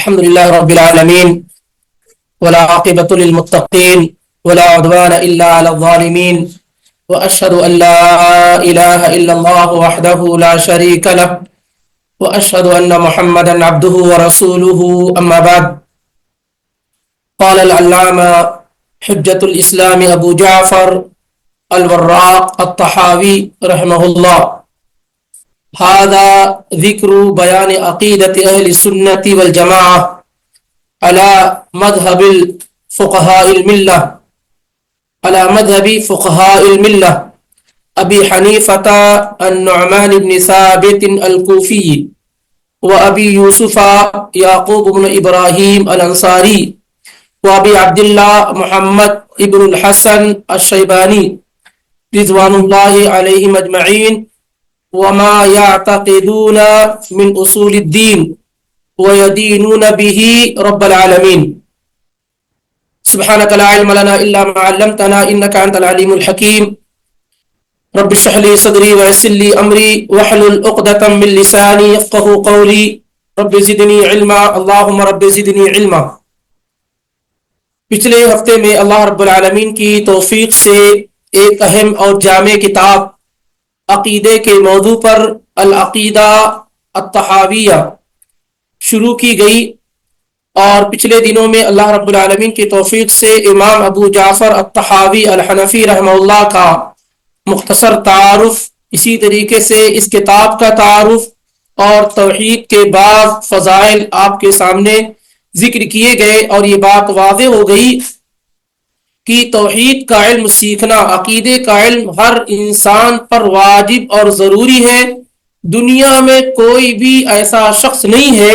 الحمد لله رب العالمين ولا عاقبة للمتقين ولا عدوان إلا على الظالمين وأشهد أن لا إله إلا الله وحده لا شريك له وأشهد أن محمدا عبده ورسوله أما بعد. قال العلامة حجة الإسلام أبو جعفر الوراق الطحاوي رحمه الله: هذا ذكر بيان عقيدة أهل السنة والجماعة على مذهب فقهاء الملة أبي حنيفة النعمان بن ثابت الكوفي وأبي يوسف يعقوب بن إبراهيم الأنصاري وأبي عبد الله محمد بن الحسن الشيباني رضوان الله عليهم أجمعين وما يعتقدون من أصول الدين ويدينون به رب العالمين. سبحانك لا علم لنا إلا ما علمتنا إنك أنت العليم الحكيم. رب اشرح لي صدري ويسر لي أمري واحلل عقدة من لساني يفقهوا قولي. رب زدني علما اللهم رب زدني علما. پچھلے ہفتے میں اللہ رب العالمین کی توفیق سے ایک اہم اور جامع کتاب عقیدے کے موضوع پر العقیدہ الطحاویہ شروع کی گئی، اور پچھلے دنوں میں اللہ رب العالمین کی توفیق سے امام ابو جعفر الطحاوی الحنفی رحمہ اللہ کا مختصر تعارف، اسی طریقے سے اس کتاب کا تعارف اور توحید کے بعض فضائل آپ کے سامنے ذکر کیے گئے، اور یہ بات واضح ہو گئی کہ توحید کا علم سیکھنا، عقیدے کا علم ہر انسان پر واجب اور ضروری ہے۔ دنیا میں کوئی بھی ایسا شخص نہیں ہے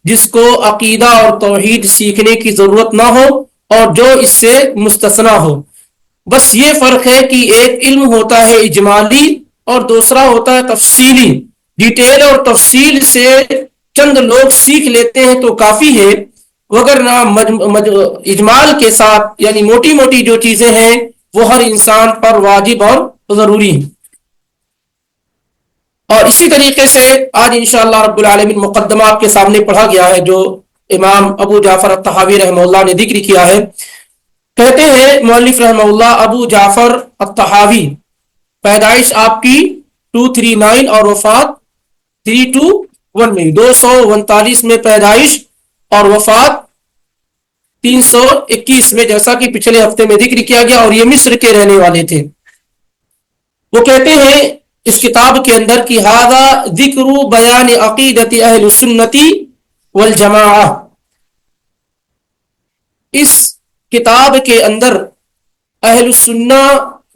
جس کو عقیدہ اور توحید سیکھنے کی ضرورت نہ ہو اور جو اس سے مستثنا ہو۔ بس یہ فرق ہے کہ ایک علم ہوتا ہے اجمالی اور دوسرا ہوتا ہے تفصیلی۔ ڈیٹیل اور تفصیل سے چند لوگ سیکھ لیتے ہیں تو کافی ہے، وگرنہ اجمال کے ساتھ یعنی موٹی موٹی جو چیزیں ہیں وہ ہر انسان پر واجب اور ضروری ہیں۔ اور اسی طریقے سے آج انشاءاللہ رب العالمین مقدمہ آپ کے سامنے پڑھا گیا ہے جو امام ابو جعفر الطحاوی رحمہ اللہ نے ذکر کیا ہے۔ کہتے ہیں مؤلف رحمہ اللہ، ابو جعفر الطحاوی پیدائش آپ کی 239 اور وفات 321 میں، 239 میں پیدائش اور وفات 321 میں، جیسا کہ پچھلے ہفتے میں ذکر کیا گیا، اور یہ مصر کے رہنے والے تھے۔ وہ کہتے ہیں اس کتاب کے اندر کہ ھذا ذکر بیان عقیدت اہل السنت والجماعہ، اس کتاب کے اندر اہل السنہ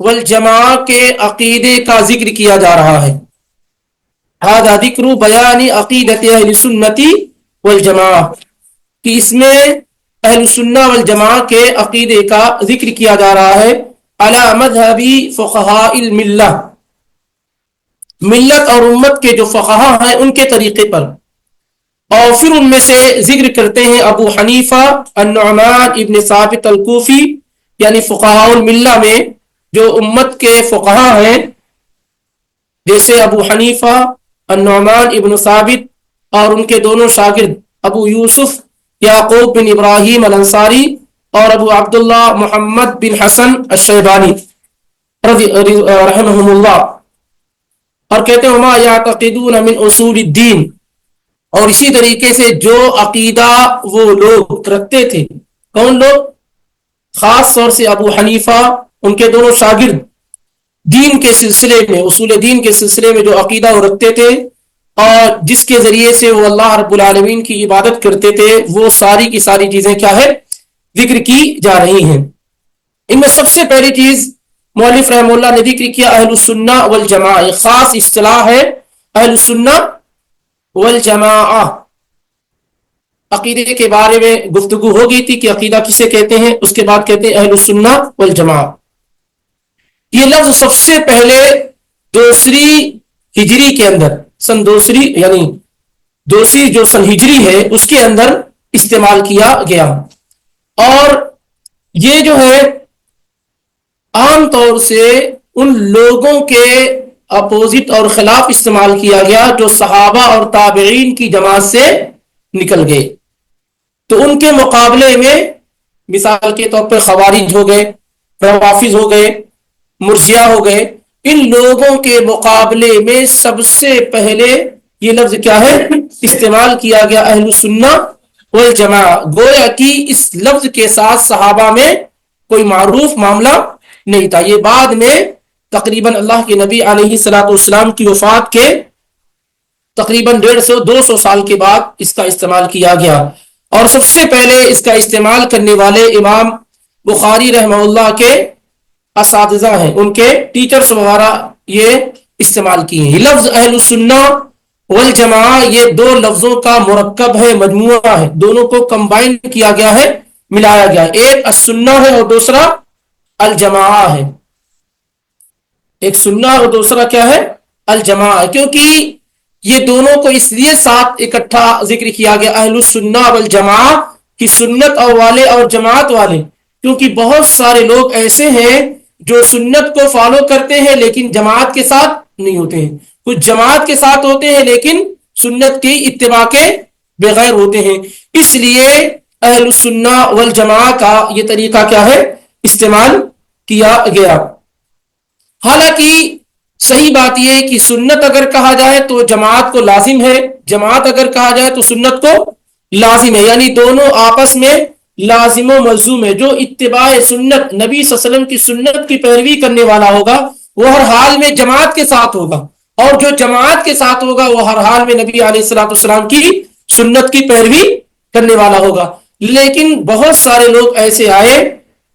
والجماعہ کے عقیدے کا ذکر کیا جا رہا ہے۔ ھذا ذکر بیان عقیدت اہل السنت والجماعہ، کہ اس میں اہل السنہ والجماعہ کے عقیدے کا ذکر کیا جا رہا ہے علی مذہب فقہاء الملہ، ملت اور امت کے جو فقہا ہیں ان کے طریقے پر۔ اور پھر ان میں سے ذکر کرتے ہیں ابو حنیفہ النعمان ابن ثابت الکوفی، یعنی فقہاء الملہ میں جو امت کے فقہا ہیں، جیسے ابو حنیفہ النعمان ابن ثابت اور ان کے دونوں شاگرد ابو یوسف یعقوب بن ابراہیم الانصاری اور ابو عبداللہ محمد بن حسن الشیبانی رحمہم اللہ۔ اور کہتے ہیں وما یعتقدون من اصول الدین، اور اسی طریقے سے جو عقیدہ وہ لوگ رکھتے تھے، کون لوگ؟ خاص طور سے ابو حنیفہ، ان کے دونوں شاگرد، دین کے سلسلے میں، اصول دین کے سلسلے میں جو عقیدہ وہ رکھتے تھے اور جس کے ذریعے سے وہ اللہ رب العالمین کی عبادت کرتے تھے، وہ ساری کی ساری چیزیں کیا ہے؟ ذکر کی جا رہی ہیں۔ ان میں سب سے پہلی چیز مؤلف رحمہ اللہ نے ذکر کیا اہل السنہ والجماعہ، ایک خاص اصطلاح ہے اہل السنہ والجماعہ۔ عقیدے کے بارے میں گفتگو ہو گئی تھی کہ عقیدہ کسے کہتے ہیں، اس کے بعد کہتے ہیں اہل السنہ والجماعہ۔ یہ لفظ سب سے پہلے دوسری ہجری کے اندر، سن دوسری یعنی دوسری جو سن ہجری ہے اس کے اندر استعمال کیا گیا، اور یہ جو ہے عام طور سے ان لوگوں کے اپوزٹ اور خلاف استعمال کیا گیا جو صحابہ اور تابعین کی جماعت سے نکل گئے۔ تو ان کے مقابلے میں مثال کے طور پر خوارج ہو گئے، روافظ ہو گئے، مرجیہ ہو گئے، ان لوگوں کے مقابلے میں سب سے پہلے یہ لفظ کیا ہے استعمال کیا گیا، اہل السنہ والجماع. گویا کہ اس لفظ کے ساتھ صحابہ میں کوئی معروف معاملہ نہیں تھا. یہ بعد میں تقریباً اللہ کے نبی علیہ الصلوۃ والسلام کی وفات کے تقریباً 150-200 سال کے بعد اس کا استعمال کیا گیا. اور سب سے پہلے اس کا استعمال کرنے والے امام بخاری رحمہ اللہ کے اساتذہ ہیں، ان کے ٹیچرز وغیرہ یہ استعمال کیے ہیں. لفظ اہل السنہ والجماع یہ دو لفظوں کا مرکب ہے، مجموعہ ہے، دونوں کو کمبائن کیا گیا ہے، ملایا گیا. ایک السنہ ہے اور دوسرا الجماع ہے. ایک سنہ اور دوسرا کیا ہے الجماع ہے. کیونکہ یہ دونوں کو اس لیے ساتھ اکٹھا ذکر کیا گیا اہل السنہ والجماع کی سنت اور والے اور جماعت والے، کیونکہ بہت سارے لوگ ایسے ہیں جو سنت کو فالو کرتے ہیں لیکن جماعت کے ساتھ نہیں ہوتے ہیں، کچھ جماعت کے ساتھ ہوتے ہیں لیکن سنت کی اتباع کے بغیر ہوتے ہیں. اس لیے اہل السنہ والجماع کا یہ طریقہ کیا ہے استعمال کیا گیا. حالانکہ صحیح بات یہ ہے کہ سنت اگر کہا جائے تو جماعت کو لازم ہے، جماعت اگر کہا جائے تو سنت کو لازم ہے، یعنی دونوں آپس میں لازم و ملزوم ہے. جو اتباع سنت نبی صلی اللہ علیہ وسلم کی سنت کی پیروی کرنے والا ہوگا وہ ہر حال میں جماعت کے ساتھ ہوگا، اور جو جماعت کے ساتھ ہوگا وہ ہر حال میں نبی علیہ الصلوۃ والسلام کی سنت کی پیروی کرنے والا ہوگا. لیکن بہت سارے لوگ ایسے آئے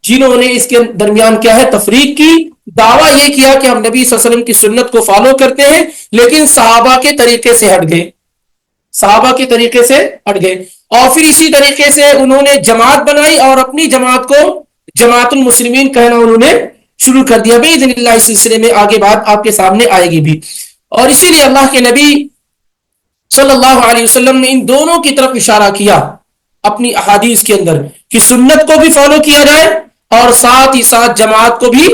جنہوں نے اس کے درمیان کیا ہے تفریق کی، دعویٰ یہ کیا کہ ہم نبی صلی اللہ علیہ وسلم کی سنت کو فالو کرتے ہیں لیکن صحابہ کے طریقے سے ہٹ گئے، صحابہ کے طریقے سے ہٹ گئے. اور پھر اسی طریقے سے انہوں نے جماعت بنائی اور اپنی جماعت کو جماعت المسلمین کہنا انہوں نے شروع کر دیا. باذن اللہ اس سلسلے میں آگے بات آپ کے سامنے آئے گی بھی. اور اسی لیے اللہ کے نبی صلی اللہ علیہ وسلم نے ان دونوں کی طرف اشارہ کیا اپنی احادیث کے اندر کہ سنت کو بھی فالو کیا جائے اور ساتھ ہی ساتھ جماعت کو بھی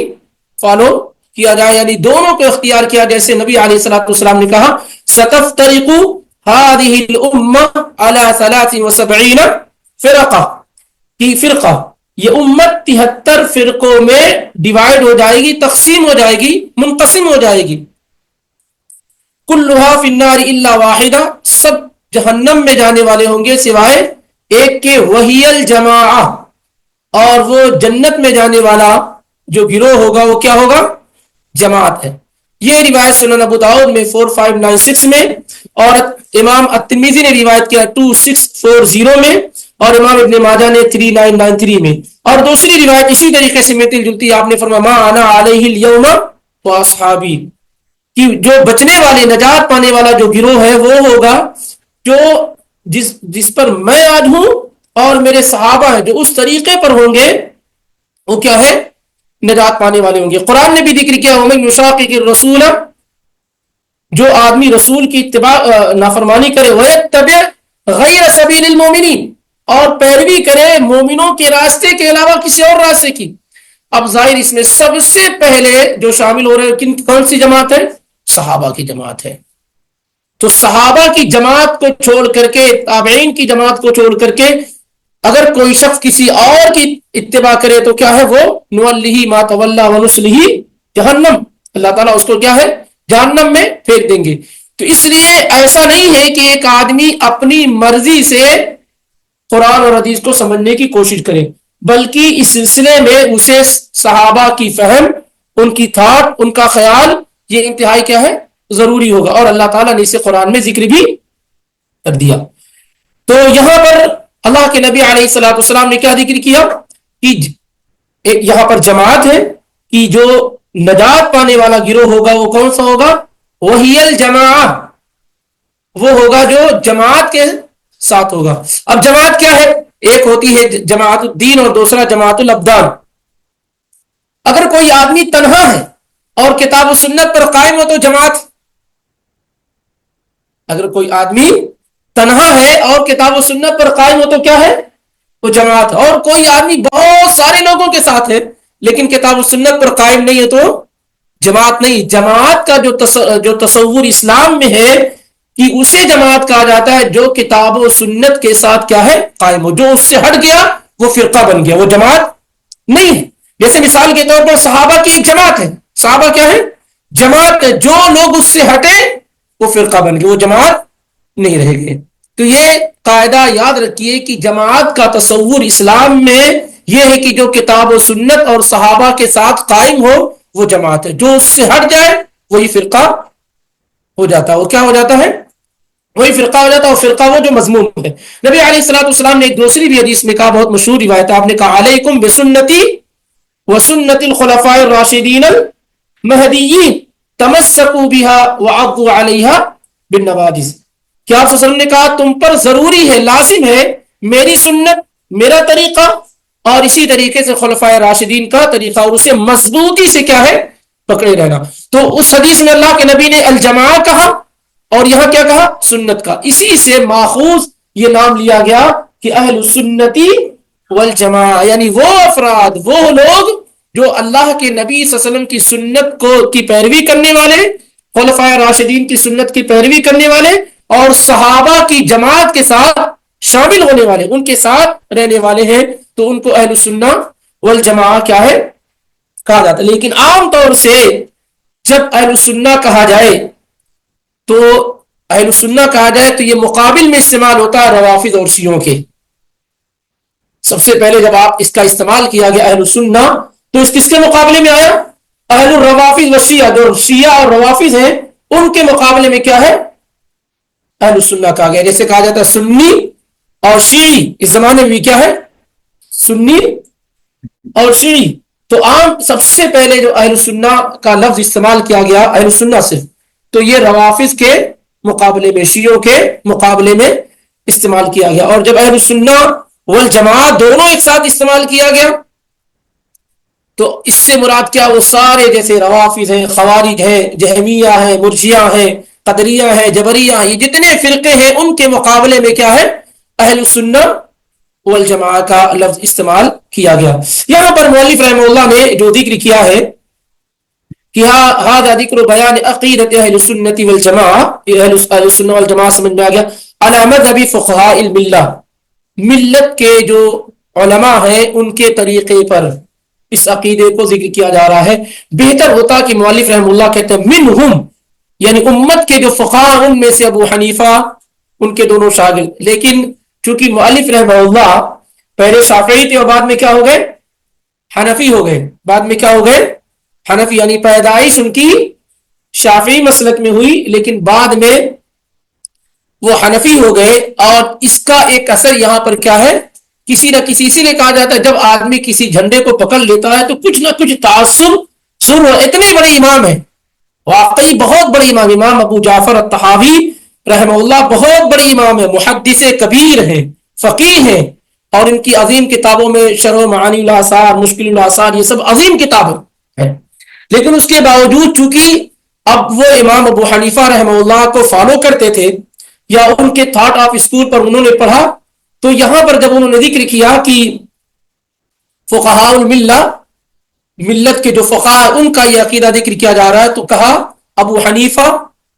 فالو کیا جائے، یعنی دونوں کو اختیار کیا. جیسے نبی علیہ الصلوۃ والسلام نے کہا ستفترق هذه الامه على 73 فرقہ، کی فرقہ یہ امت 73 فرقوں میں ڈیوائیڈ ہو جائے گی، تقسیم ہو جائے گی، منقسم ہو جائے گی. کلھا فی النار الا واحدہ، سب جہنم میں جانے والے ہوں گے سوائے ایک کے، وہی الجماعہ، اور وہ جنت میں جانے والا جو گروہ ہوگا وہ کیا ہوگا جماعت ہے. یہ روایت سنن ابو داؤد میں 4596 میں، اور امام الترمذی نے روایت کیا 2640 میں، اور امام ابن ماجہ نے 3993 میں. اور دوسری روایت اسی طریقے سے ملتی جلتی، آپ نے فرمایا ما انا علیہ الیوم واصحابی، کہ جو بچنے والے نجات پانے والا جو گروہ ہے وہ ہوگا جو جس پر میں آج ہوں اور میرے صحابہ ہیں جو اس طریقے پر ہوں گے وہ کیا ہے نجات پانے والے ہوں گے. قرآن نے بھی ذکر کیا ومن یشاقق الرسول، جو آدمی رسول کی اتباع نافرمانی کرے ویتبع غیر سبیل المومنین، اور پیروی کرے مومنوں کے راستے کے علاوہ کسی اور راستے کی. اب ظاہر اس میں سب سے پہلے جو شامل ہو رہے ہیں کون سی جماعت ہے صحابہ کی جماعت ہے. تو صحابہ کی جماعت کو چھوڑ کر کے، تابعین کی جماعت کو چھوڑ کر کے اگر کوئی شخص کسی اور کی اتباع کرے تو کیا ہے وہ نولہ ما تولی ونصلہ جہنم، اللہ تعالیٰ اس کو کیا ہے جہنم میں پھینک دیں گے. تو اس لیے ایسا نہیں ہے کہ ایک آدمی اپنی مرضی سے قرآن اور حدیث کو سمجھنے کی کوشش کرے، بلکہ اس سلسلے میں اسے صحابہ کی فہم، ان کی تھاٹ، ان کا خیال یہ انتہائی کیا ہے ضروری ہوگا، اور اللہ تعالیٰ نے اسے قرآن میں ذکر بھی کر دیا. تو یہاں پر اللہ کے نبی علیہ الصلوۃ والسلام نے کیا ذکر کیا کہ یہاں پر جماعت ہے کہ جو نجات پانے والا گروہ ہوگا وہ کون سا ہوگا وہی الجماعہ، وہ ہوگا جو جماعت کے ساتھ ہوگا. اب جماعت کیا ہے؟ ایک ہوتی ہے جماعت الدین اور دوسرا جماعت الابدان. اگر کوئی آدمی تنہا ہے اور کتاب و سنت پر قائم ہو تو جماعت، اگر کوئی آدمی تنہا ہے اور کتاب و سنت پر قائم ہو تو کیا ہے وہ جماعت. اور کوئی آدمی بہت سارے لوگوں کے ساتھ ہے لیکن کتاب و سنت پر قائم نہیں ہے تو جماعت نہیں. جماعت کا جو تصور اسلام میں ہے کہ اسے جماعت کہا جاتا ہے جو کتاب و سنت کے ساتھ کیا ہے قائم ہو. جو اس سے ہٹ گیا وہ فرقہ بن گیا, وہ جماعت نہیں ہے. جیسے مثال کے طور پر صحابہ کی ایک جماعت ہے, صحابہ کیا ہے جماعت ہے, جو لوگ اس سے ہٹے وہ فرقہ بن گئے, وہ جماعت نہیں رہ گئے. تو یہ قاعدہ یاد رکھیے کہ جماعت کا تصور اسلام میں یہ ہے کہ جو کتاب و سنت اور صحابہ کے ساتھ قائم ہو وہ جماعت ہے, جو اس سے ہٹ جائے وہی فرقہ ہو جاتا ہے. وہ کیا ہو جاتا ہے, وہی فرقہ ہو جاتا ہے, اور فرقہ وہ جو مذموم ہے. نبی علیہ الصلوۃ والسلام نے ایک دوسری بھی حدیث میں کہا, بہت مشہور روایت ہے, آپ نے کہا علیکم بسنتی وسنت الخلفاء الراشدین المہدیین تمسکوا بها وعضوا علیہا بالنواجذ. کہ آپ صلی اللہ علیہ وسلم نے کہا تم پر ضروری ہے, لازم ہے میری سنت, میرا طریقہ, اور اسی طریقے سے خلفائے راشدین کا طریقہ, اور اسے مضبوطی سے کیا ہے پکڑے رہنا. تو اس حدیث میں اللہ کے نبی نے الجماع کہا اور یہاں کیا کہا سنت کا. اسی سے ماخوذ یہ نام لیا گیا کہ اہل السنتی والجماع, یعنی وہ افراد, وہ لوگ جو اللہ کے نبی صلی اللہ علیہ وسلم کی سنت کو کی پیروی کرنے والے, خلفائے راشدین کی سنت کی پیروی کرنے والے, اور صحابہ کی جماعت کے ساتھ شامل ہونے والے, ان کے ساتھ رہنے والے ہیں, تو ان کو اہل السنہ والجماع کیا ہے کہا جاتا ہے. لیکن عام طور سے جب اہل السنہ کہا جائے تو اہل السنہ کہا جائے تو یہ مقابل میں استعمال ہوتا ہے روافض اور شیعوں کے. سب سے پہلے جب آپ اس کا استعمال کیا گیا اہل السنہ تو اس کس کے مقابلے میں آیا, اہل الروافض و شیعہ, جو شیعہ اور روافض ہیں ان کے مقابلے میں کیا ہے اہل السنہ کہا گیا. جیسے کہا جاتا ہے سنی اور شیعی, اس زمانے میں بھی کیا ہے سنی اور شیعی. تو عام سب سے پہلے جو اہل السنہ کا لفظ استعمال کیا گیا اہل السنہ صرف, تو یہ روافض کے مقابلے میں, شیعوں کے مقابلے میں استعمال کیا گیا. اور جب اہل السنہ والجماعت دونوں ایک ساتھ استعمال کیا گیا تو اس سے مراد کیا, وہ سارے جیسے روافض ہیں, خوارج ہیں, جہمیہ ہیں, مرجیہ ہیں, قدریہ ہیں, جبریہ ہیں, یہ جتنے فرقے ہیں ان کے مقابلے میں کیا ہے اہل السنہ والجماع کا لفظ استعمال کیا گیا. یہاں پر مؤلف رحمہ اللہ نے جو ذکر کیا ہے کہ هذا ذکر بیان عقیدت اہل السنۃ والجماع, اہل السنہ والجماع سمجھ میں آ گیا, علی مذہب فقہاء الملہ, ملت کے جو علماء ہیں ان کے طریقے پر اس عقیدے کو ذکر کیا جا رہا ہے. بہتر ہوتا کہ مؤلف رحمہ اللہ کہتے ہیں منہم, یعنی امت کے جو فقہاء ان میں سے ابو حنیفہ ان کے دونوں شاگرد, لیکن چونکہ مؤلف رحمہ اللہ پہلے شافعی تھے اور بعد میں کیا ہو گئے حنفی ہو گئے, بعد میں کیا ہو گئے حنفی, یعنی پیدائش ان کی شافعی مسلک میں ہوئی لیکن بعد میں وہ حنفی ہو گئے. اور اس کا ایک اثر یہاں پر کیا ہے, کسی نہ کسی, اسی لیے کہا جاتا ہے جب آدمی کسی جھنڈے کو پکڑ لیتا ہے تو کچھ نہ کچھ تعصب شروع ہو. اتنے بڑے امام ہیں, واقعی بہت بڑے امام, امام ابو جعفر الطحاوی رحمہ اللہ بہت بڑے امام ہیں, محدث کبیر ہیں, فقیہ ہیں, اور ان کی عظیم کتابوں میں شرح معانی الاثار, مشکل الاثار, یہ سب عظیم کتابیں ہیں. لیکن اس کے باوجود چونکہ اب وہ امام ابو حنیفہ رحمہ اللہ کو فالو کرتے تھے یا ان کے تھاٹ آف اسکول پر انہوں نے پڑھا, تو یہاں پر جب انہوں نے ذکر کیا کہ فقہاء الملہ, ملت کے جو فقہاء ان کا یہ عقیدہ ذکر کیا جا رہا ہے, تو کہا ابو حنیفہ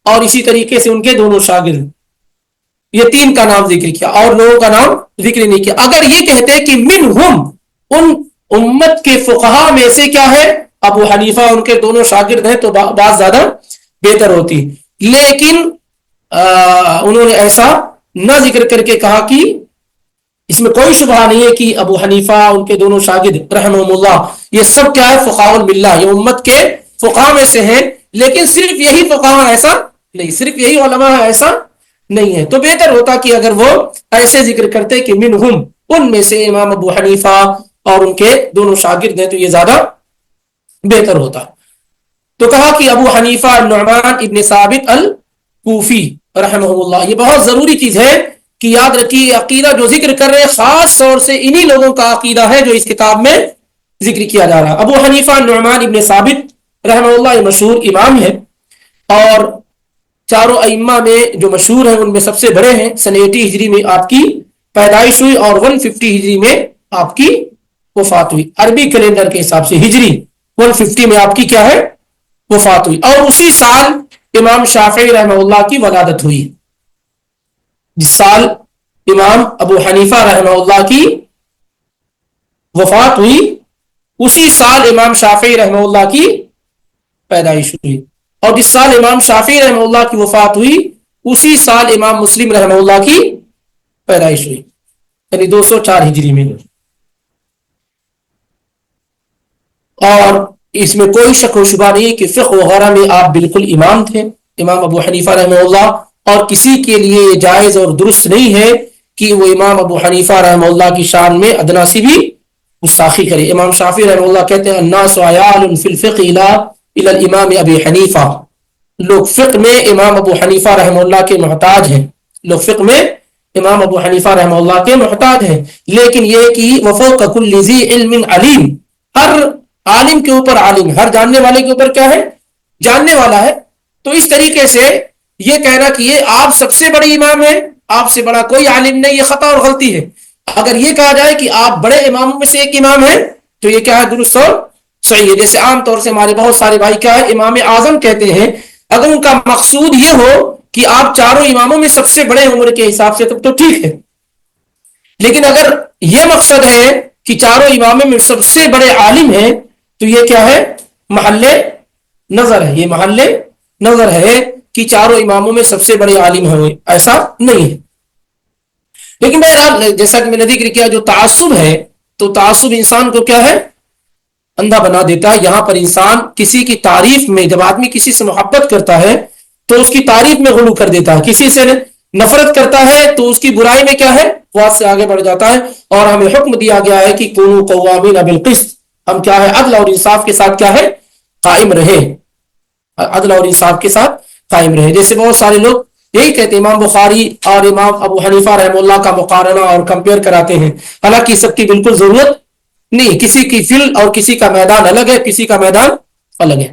اور اسی طریقے سے ان کے دونوں شاگرد, یہ تین کا نام ذکر کیا اور لوگوں کا نام ذکر نہیں کیا. اگر یہ کہتے کہ منہم, ان امت کے فقہاء میں سے کیا ہے ابو حنیفہ ان کے دونوں شاگرد ہیں, تو بات زیادہ بہتر ہوتی. لیکن انہوں نے ایسا نہ ذکر کر کے کہا کہ اس میں کوئی شبہ نہیں ہے کہ ابو حنیفہ ان کے دونوں شاگرد رحمہم اللہ یہ سب کیا ہے فقہاء الملہ, یہ امت کے فقہاء میں سے ہیں, لیکن صرف یہی فقہاء ایسا نہیں, صرف یہی علماء ایسا نہیں ہے. تو بہتر ہوتا کہ اگر وہ ایسے ذکر کرتے کہ منہم, ان میں سے امام ابو حنیفہ اور ان کے دونوں شاگرد ہیں, تو یہ زیادہ بہتر ہوتا. تو کہا کہ ابو حنیفہ نعمان ابن ثابت الکوفی رحمہ اللہ, یہ بہت ضروری چیز ہے کہ یاد رکھیے عقیدہ جو ذکر کر رہے ہیں خاص طور سے انہی لوگوں کا عقیدہ ہے جو اس کتاب میں ذکر کیا جا رہا ہے. ابو حنیفہ نعمان ابن ثابت رحمہ اللہ یہ مشہور امام ہے, اور چاروں ائمہ میں جو مشہور ہیں ان میں سب سے بڑے ہیں. سن 80 ہجری میں آپ کی پیدائش ہوئی اور 150 ہجری میں آپ کی وفات ہوئی. عربی کیلنڈر کے حساب سے ہجری 150 میں آپ کی کیا ہے وفات ہوئی, اور اسی سال امام شافعی رحمہ اللہ کی ولادت ہوئی. جس سال امام ابو حنیفہ رحمہ اللہ کی وفات ہوئی اسی سال امام شافعی رحمہ اللہ کی پیدائش ہوئی، اور جس سال امام شافعی رحمہ اللہ کی وفات ہوئی اسی سال امام مسلم رحمہ اللہ کی پیدائش ہوئی، یعنی 204 ہجری میں۔ اور اس میں کوئی شک و شبہ نہیں کہ فقہ وغیرہ میں آپ بالکل امام تھے امام ابو حنیفہ رحمہ اللہ، اور کسی کے لیے یہ جائز اور درست نہیں ہے کہ وہ امام ابو حنیفہ رحمہ اللہ کی شان میں ادنا سی بھی گستاخی کرے۔ امام شافعی رحمہ اللہ کہتے ہیں الناس عیال فی الفقہ الی الامام ابی حنیفہ، لوگ فقہ میں امام ابو حنیفہ رحمہ اللہ کے محتاج ہیں، لوگ فقہ میں امام ابو حنیفہ رحمہ اللہ کے محتاج ہیں، لیکن یہ کہ وفوق کل ذی علم علیم، ہر عالم کے اوپر عالم، ہر جاننے والے کے اوپر کیا ہے؟ جاننے والا ہے۔ تو اس طریقے سے یہ کہنا کہ یہ آپ سب سے بڑے امام ہیں، آپ سے بڑا کوئی عالم نہیں، یہ خطا اور غلطی ہے۔ اگر یہ کہا جائے کہ آپ بڑے اماموں میں سے ایک امام ہیں تو یہ کیا ہے؟ درست اور صحیح ہے۔ جیسے عام طور سے ہمارے بہت سارے بھائی کیا ہے؟ امام اعظم کہتے ہیں، اگر ان کا مقصود یہ ہو کہ آپ چاروں اماموں میں سب سے بڑے عمر کے حساب سے تب تو ٹھیک ہے، لیکن اگر یہ مقصد ہے کہ چاروں اماموں میں سب سے بڑے عالم ہیں تو یہ کیا ہے؟ محل نظر ہے، یہ محل نظر ہے کہ چاروں اماموں میں سب سے بڑے عالم ہیں، ایسا نہیں ہے۔ لیکن بہرحال جیسا کہ میں نے ذکر کیا، جو تعصب ہے تو تعصب انسان کو کیا ہے؟ اندھا بنا دیتا ہے۔ یہاں پر انسان کسی کی تعریف میں، جب آدمی کسی سے محبت کرتا ہے تو اس کی تعریف میں غلو کر دیتا ہے، کسی سے نفرت کرتا ہے تو اس کی برائی میں کیا ہے؟ وعد سے آگے بڑھ جاتا ہے۔ اور ہمیں حکم دیا گیا ہے کہ کونوا قوامین بالقسط، ہم کیا ہے؟ عدل اور انصاف کے ساتھ کیا ہے؟ قائم رہے، عدل اور انصاف کے ساتھ قائم رہے۔ جیسے بہت سارے لوگ یہی کہتے ہیں امام بخاری اور امام ابو حنیفہ رحمہ اللہ کا مقارنہ اور کمپیئر کراتے ہیں، حالانکہ سب کی بالکل ضرورت نہیں، کسی کی فیلڈ اور کسی کا میدان الگ ہے، کسی کا میدان الگ ہے۔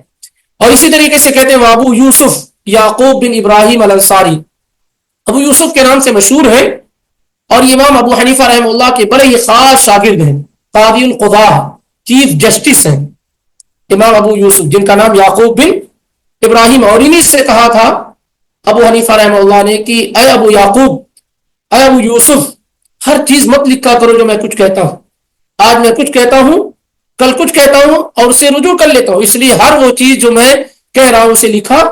اور اسی طریقے سے کہتے ہیں ابو یوسف یعقوب بن ابراہیم الانصاری، ابو یوسف کے نام سے مشہور ہے، اور امام ابو حنیفہ رحمہ اللہ کے بڑے ہی خاص شاگرد ہیں، قاضی القضاء، چیف جسٹس ہیں امام ابو یوسف، جن کا نام یعقوب بن ابراہیم، اور انہیں سے کہا تھا ابو حنیفہ رحمہ اللہ نے کہ اے ابو یعقوب، اے ابو یوسف، ہر چیز مت لکھا کرو جو میں کچھ کہتا ہوں، آج میں کچھ کہتا ہوں کل کچھ کہتا ہوں اور اسے رجوع کر لیتا ہوں، اس لیے ہر وہ چیز جو میں کہہ رہا ہوں اسے لکھا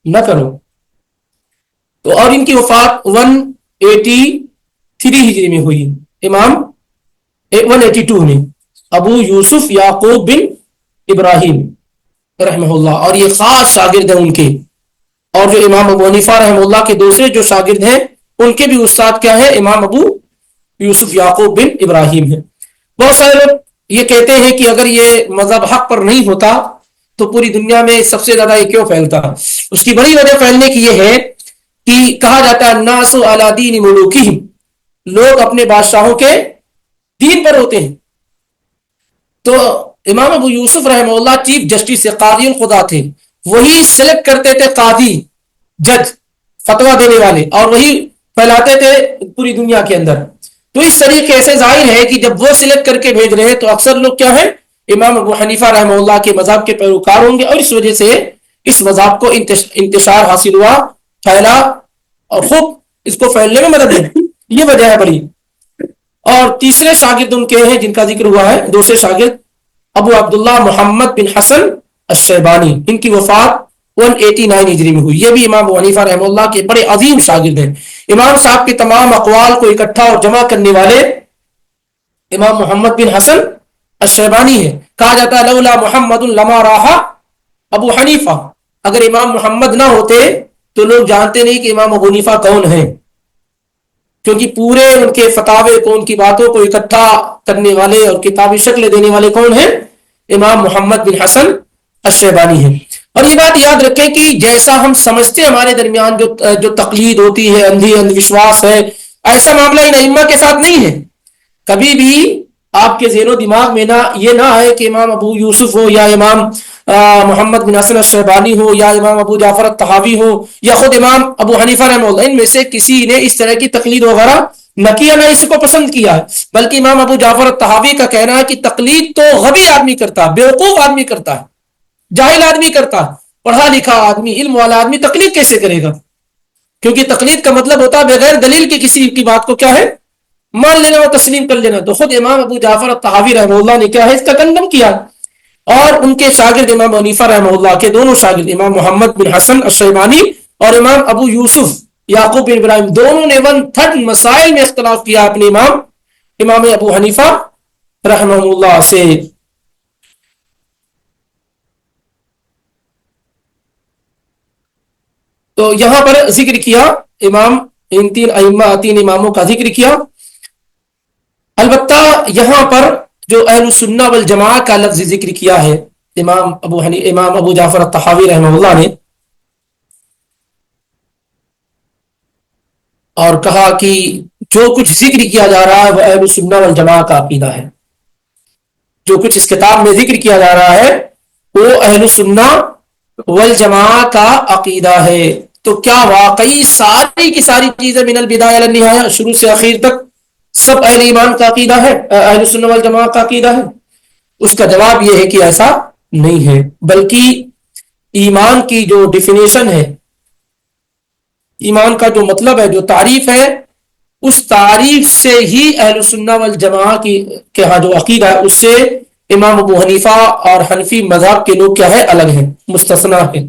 نہ کرو۔ تو اور ان کی وفات 183 ہجری میں ہوئی، امام 182 میں، ابو یوسف یعقوب بن ابراہیم رحمہ اللہ، اور یہ خاص شاگرد ہیں ان کے، اور جو امام ابو حنیفہ رحمہ اللہ کے دوسرے جو شاگرد ہیں ان کے بھی استاد کیا ہے؟ امام ابو یوسف یعقوب بن ابراہیم ہے۔ بہت سارے لوگ یہ کہتے ہیں کہ اگر یہ مذہب حق پر نہیں ہوتا تو پوری دنیا میں سب سے زیادہ یہ کیوں پھیلتا؟ اس کی بڑی وجہ پھیلنے کی یہ ہے کہ کہا جاتا ہے الناس علی دین ملوکہم، لوگ اپنے بادشاہوں کے دین پر ہوتے ہیں۔ تو امام ابو یوسف رحمہ اللہ چیف جسٹس سے قاضی القضاء تھے، وہی سلیکٹ کرتے تھے قاضی، جج، فتویٰ دینے والے، اور وہی پھیلاتے تھے پوری دنیا کے اندر۔ تو اس طریقے سے ظاہر ہے کہ جب وہ سلیکٹ کر کے بھیج رہے ہیں تو اکثر لوگ کیا ہے؟ امام ابو حنیفہ رحمہ اللہ کے مذہب کے پیروکار ہوں گے، اور اس وجہ سے اس مذہب کو انتشار حاصل ہوا، پھیلا، اور خوب اس کو پھیلنے میں مدد دی، یہ وجہ ہے بڑی۔ اور تیسرے شاگرد ان کے ہیں جن کا ذکر ہوا ہے، دوسرے شاگرد ابو عبداللہ محمد بن حسن الشیبانی، ان کی وفات 189 ہجری میں ہوئی، یہ بھی امام ابو حنیفہ رحمہ اللہ کے بڑے عظیم شاگرد ہیں۔ امام صاحب کے تمام اقوال کو اکٹھا اور جمع کرنے والے امام محمد بن حسن الشیبانی ہے۔ کہا جاتا ہے لولا محمد لما راح ابو حنیفہ، اگر امام محمد نہ ہوتے تو لوگ جانتے نہیں کہ امام ابو حنیفہ کون ہیں، کیونکہ پورے ان کے فتاوے کو، ان کی باتوں کو اکٹھا کرنے والے اور کتابی شکل دینے والے کون ہیں؟ امام محمد بن حسن الشیبانی ہیں۔ اور یہ بات یاد رکھیں کہ جیسا ہم سمجھتے ہیں ہمارے درمیان جو تقلید ہوتی ہے، اندھ وشواس ہے، ایسا معاملہ ان ائمہ کے ساتھ نہیں ہے۔ کبھی بھی آپ کے ذہن و دماغ میں یہ نہ آئے کہ امام ابو یوسف ہو، یا امام محمد بن حسن الشیبانی ہو، یا امام ابو جعفر الطحاوی ہو، یا خود امام ابو حنیفہ رحمہ اللہ، ان میں سے کسی نے اس طرح کی تقلید وغیرہ نہ کیا، نہ اس کو پسند کیا ہے۔ بلکہ امام ابو جعفر الطحاوی کا کہنا ہے کہ تقلید تو غبی آدمی کرتا ہے، بیوقوف آدمی کرتا ہے، جاہل آدمی کرتا ہے، پڑھا لکھا آدمی، علم والا آدمی تقلید کیسے کرے گا؟ کیونکہ تقلید کا مطلب ہوتا ہے بغیر دلیل کے کسی کی بات کو کیا ہے مان لینا اور تسلیم کر لینا. تو خود امام ابو جعفر الطحاوی رحمہ اللہ نے کیا ہے اس کا کنڈم کیا. اور ان کے شاگرد امام حنیفہ رحمہ اللہ کے دونوں شاگرد امام محمد بن حسن الشیبانی اور امام ابو یوسف یعقوب بن ابراہیم دونوں نے 130 مسائل میں اختلاف کیا اپنے امام ابو حنیفہ رحمہ اللہ سے. تو یہاں پر ذکر کیا ان تین اماموں کا ذکر کیا. البتہ یہاں پر جو اہل السنہ والجماعہ کا لفظ ذکر کیا ہے امام ابو جعفر الطحاوی رحمہ اللہ نے، اور کہا کہ جو کچھ ذکر کیا جا رہا ہے وہ اہل السنہ والجماعہ کا عقیدہ ہے. جو کچھ اس کتاب میں ذکر کیا جا رہا ہے وہ اہل السنہ والجماعہ کا عقیدہ ہے. تو کیا واقعی ساری کی ساری چیزیں من البدایہ الی النہایہ شروع سے اخیر تک سب اہل ایمان کا عقیدہ ہے، اہل السنہ والجماعہ کا عقیدہ ہے؟ اس کا جواب یہ ہے کہ ایسا نہیں ہے، بلکہ ایمان کی جو ڈیفینیشن ہے، ایمان کا جو مطلب ہے، جو تعریف ہے، اس تعریف سے ہی اہل السنہ والجماعہ کے ہاں جو عقیدہ ہے اس سے امام ابو حنیفہ اور حنفی مذہب کے لوگ کیا ہے الگ ہیں، مستثنا ہیں.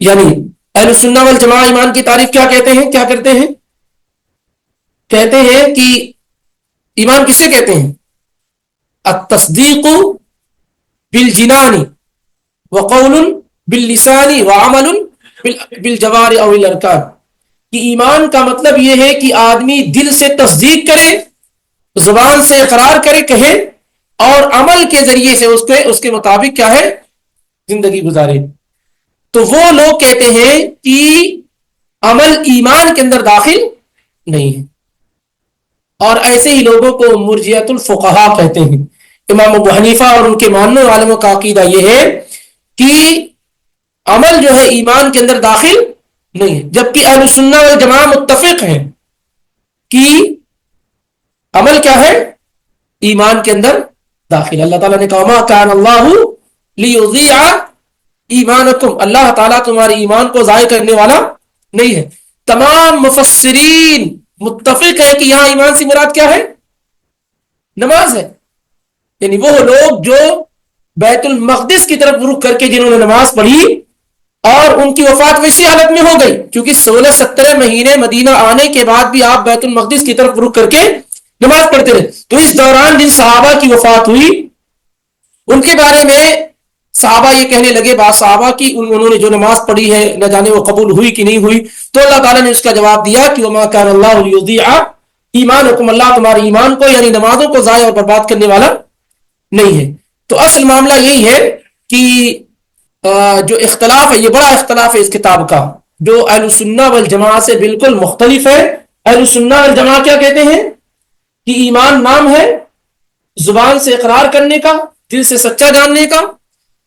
یعنی اہل السنہ والجماعہ ایمان کی تعریف کیا کہتے ہیں، کیا کرتے ہیں؟ کہتے ہیں کہ ایمان کسے کہتے ہیں؟ التصدیق بالجنان وقول باللسان وعمل بالجوارح او الارکان. کہ ایمان کا مطلب یہ ہے کہ آدمی دل سے تصدیق کرے، زبان سے اقرار کرے، کہے، اور عمل کے ذریعے سے اس کے مطابق کیا ہے زندگی گزارے. تو وہ لوگ کہتے ہیں کہ عمل ایمان کے اندر داخل نہیں ہے، اور ایسے ہی لوگوں کو مرجئۃ الفقہاء کہتے ہیں. امام ابو حنیفہ اور ان کے ماننے والوں کا عقیدہ یہ ہے کہ عمل جو ہے ایمان کے اندر داخل نہیں ہے، جبکہ اہل السنہ والجماعہ متفق ہیں کہ عمل کیا ہے ایمان کے اندر داخل. اللہ تعالیٰ نے کہا ما کان اللہ لیضیع ایمانکم، اللہ تعالیٰ تمہارے ایمان کو ضائع کرنے والا نہیں ہے. تمام مفسرین متفق ہے کہ یہاں ایمان سے مراد کیا ہے؟ نماز ہے. یعنی وہ لوگ جو بیت المقدس کی طرف رخ کر کے جنہوں نے نماز پڑھی اور ان کی وفات ویسی حالت میں ہو گئی، کیونکہ 16-17 مہینے مدینہ آنے کے بعد بھی آپ بیت المقدس کی طرف رخ کر کے نماز پڑھتے رہے. تو اس دوران جن صحابہ کی وفات ہوئی ان کے بارے میں صحابہ یہ کہنے لگے، بعض صحابہ کی انہوں نے جو نماز پڑھی ہے نہ جانے وہ قبول ہوئی کہ نہیں ہوئی. تو اللہ تعالیٰ نے اس کا جواب دیا کہ وما کان اللہ لیضیع ایمانکم، اللہ تمہارے ایمان کو یعنی نمازوں کو ضائع اور برباد کرنے والا نہیں ہے. تو اصل معاملہ یہی ہے کہ جو اختلاف ہے یہ بڑا اختلاف ہے اس کتاب کا، جو اہل السنہ والجماعہ سے بالکل مختلف ہے. اہل السنہ والجماعہ کیا کہتے ہیں کہ ایمان نام ہے زبان سے اقرار کرنے کا، دل سے سچا جاننے کا،